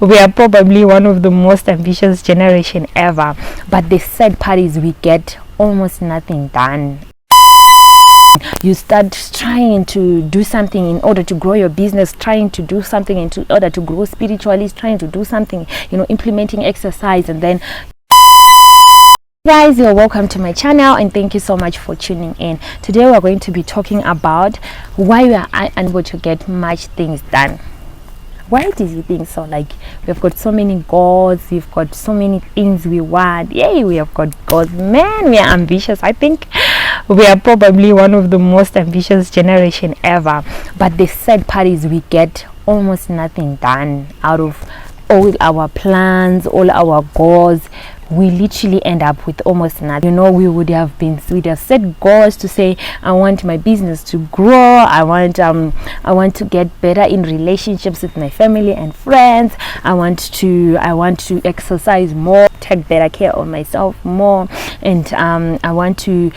we are probably one of the most ambitious generation ever, but the sad part is we get almost nothing done. You start trying to do something in order to grow your business, trying to do something in order to grow spiritually, trying to do something, implementing exercise, and then guys, you're welcome to my channel and thank you so much for tuning in. Today we're going to be talking about why we are unable to get much things done. Why do you think so? Like, we've got so many goals, we've got so many things we want. Yay, we have got goals. Man, we are ambitious. I think we are probably one of the most ambitious generation ever, but the sad part is we get almost nothing done out of all our plans, all our goals. We literally end up with almost nothing. We would have set goals to say, I want my business to grow, I want to get better in relationships with my family and friends, I want to exercise more, take better care of myself more, and I want to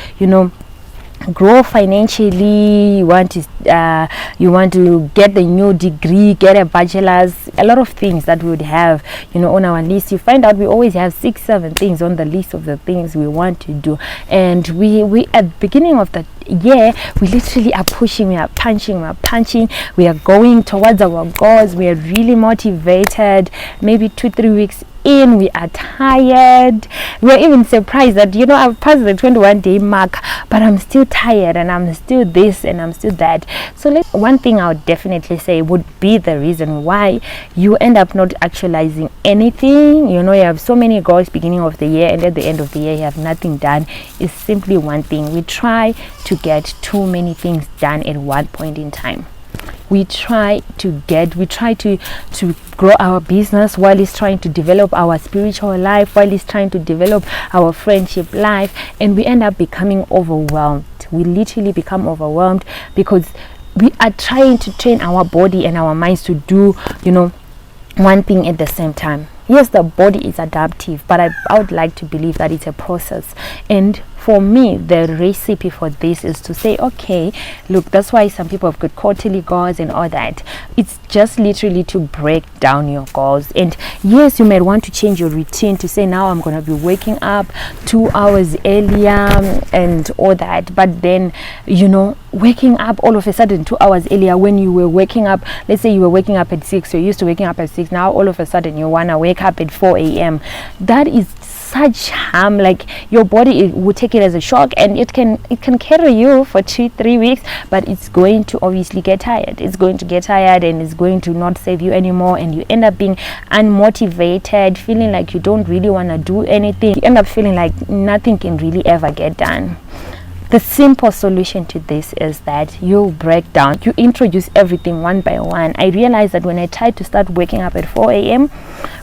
grow financially. You want to get the new degree, get a bachelor's, a lot of things that we would have on our list. You find out we always have 6-7 things on the list of the things we want to do, and we at the beginning of the year we literally are pushing, we are punching, we are going towards our goals, we are really motivated. Maybe 2-3 weeks in, we are tired, we're even surprised that I've passed the 21-day mark, but I'm still tired and I'm still this and I'm still that. So one thing I would definitely say would be the reason why you end up not actualizing anything. You have so many goals beginning of the year, and at the end of the year you have nothing done. Is simply one thing: we try to get too many things done at one point in time. We try to grow our business while it's trying to develop our spiritual life, while it's trying to develop our friendship life, and we end up becoming overwhelmed. We literally become overwhelmed because we are trying to train our body and our minds to do one thing at the same time. Yes, the body is adaptive, but I would like to believe that it's a process. And for me, the recipe for this is to say, okay, look, that's why some people have got quarterly goals and all that. It's just literally to break down your goals. And yes, you might want to change your routine to say, now I'm going to be waking up 2 hours earlier and all that. But then, waking up all of a sudden 2 hours earlier when you were waking up, let's say you were waking up at 6, you're used to waking up at 6, now all of a sudden you want to wake up at 4 a.m. That is such harm. Like, your body would take it as a shock, and it can carry you for 2-3 weeks, but it's going to obviously get tired. It's going to get tired and it's going to not save you anymore, and you end up being unmotivated, feeling like you don't really want to do anything. You end up feeling like nothing can really ever get done. The simple solution to this is that you break down, you introduce everything one by one. I realized that when I tried to start waking up at 4 a.m.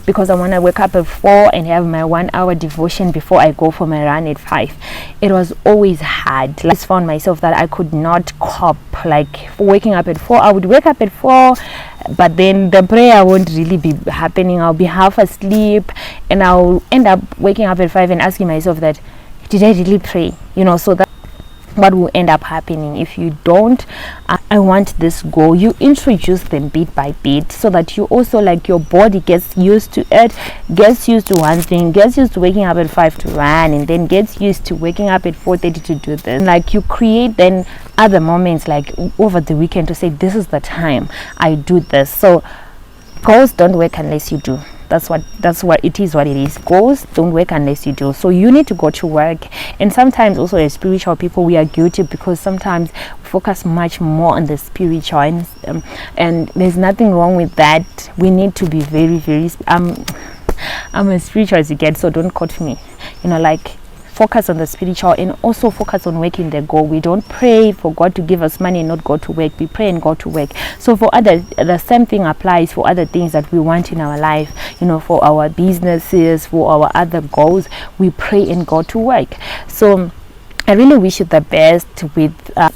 because I want to wake up at 4 and have my 1 hour devotion before I go for my run at 5, it was always hard. I just found myself that I could not cope. Like, for waking up at 4, I would wake up at 4, but then the prayer won't really be happening. I'll be half asleep, and I'll end up waking up at 5 and asking myself that, did I really pray? So that what will end up happening if you don't I want this goal. You introduce them bit by bit so that you also, like, your body gets used to it, gets used to one thing, gets used to waking up at 5 to run, and then gets used to waking up at 4:30 to do this. Like, you create then other moments, like over the weekend, to say, this is the time I do this. So goals don't work unless you do. That's what it is. Goals don't work unless you do. So you need to go to work. And sometimes also, as spiritual people, we are guilty because sometimes we focus much more on the spiritual, and there's nothing wrong with that. We need to be very, very I'm as spiritual as you get, so don't quote me. Focus on the spiritual and also focus on working the goal. We don't pray for God to give us money and not go to work. We pray and go to work. So for others, the same thing applies for other things that we want in our life. For our businesses, for our other goals, we pray and go to work. So I really wish you the best with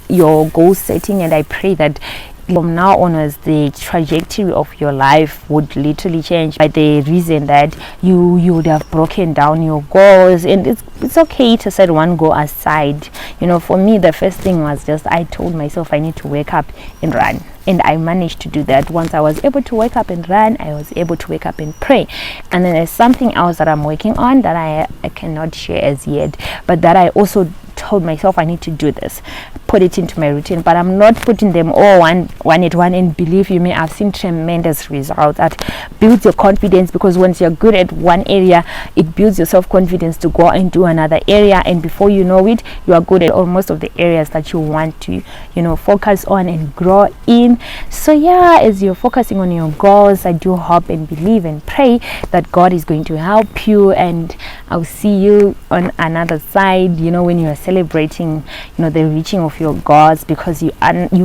your goal setting, and I pray that from now onwards the trajectory of your life would literally change, by the reason that you would have broken down your goals. And it's okay to set one goal aside. You know, for me, the first thing was just, I told myself I need to wake up and run, and I managed to do that. Once I was able to wake up and run, I was able to wake up and pray. And then there's something else that I'm working on that I cannot share as yet, but that I also told myself I need to do this, put it into my routine. But I'm not putting them all one at one, and believe you me, I've seen tremendous results. That builds your confidence, because once you're good at one area, it builds your self-confidence to go and do another area, and before you know it, you are good at almost of the areas that you want to, you know, focus on and grow in. So yeah, as you're focusing on your goals, I do hope and believe and pray that God is going to help you, and I'll see you on another side, you know, when you are celebrating, you know, the reaching of your goals, because you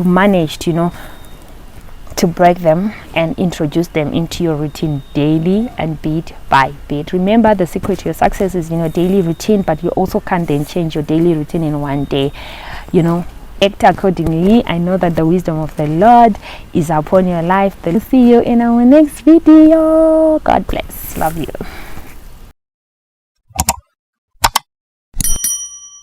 managed, you know, to break them and introduce them into your routine daily and bit by bit. Remember, the secret to your success is, you know, daily routine, but you also can't then change your daily routine in one day. You know, act accordingly. I know that the wisdom of the Lord is upon your life. Then see you in our next video. God bless. Love you.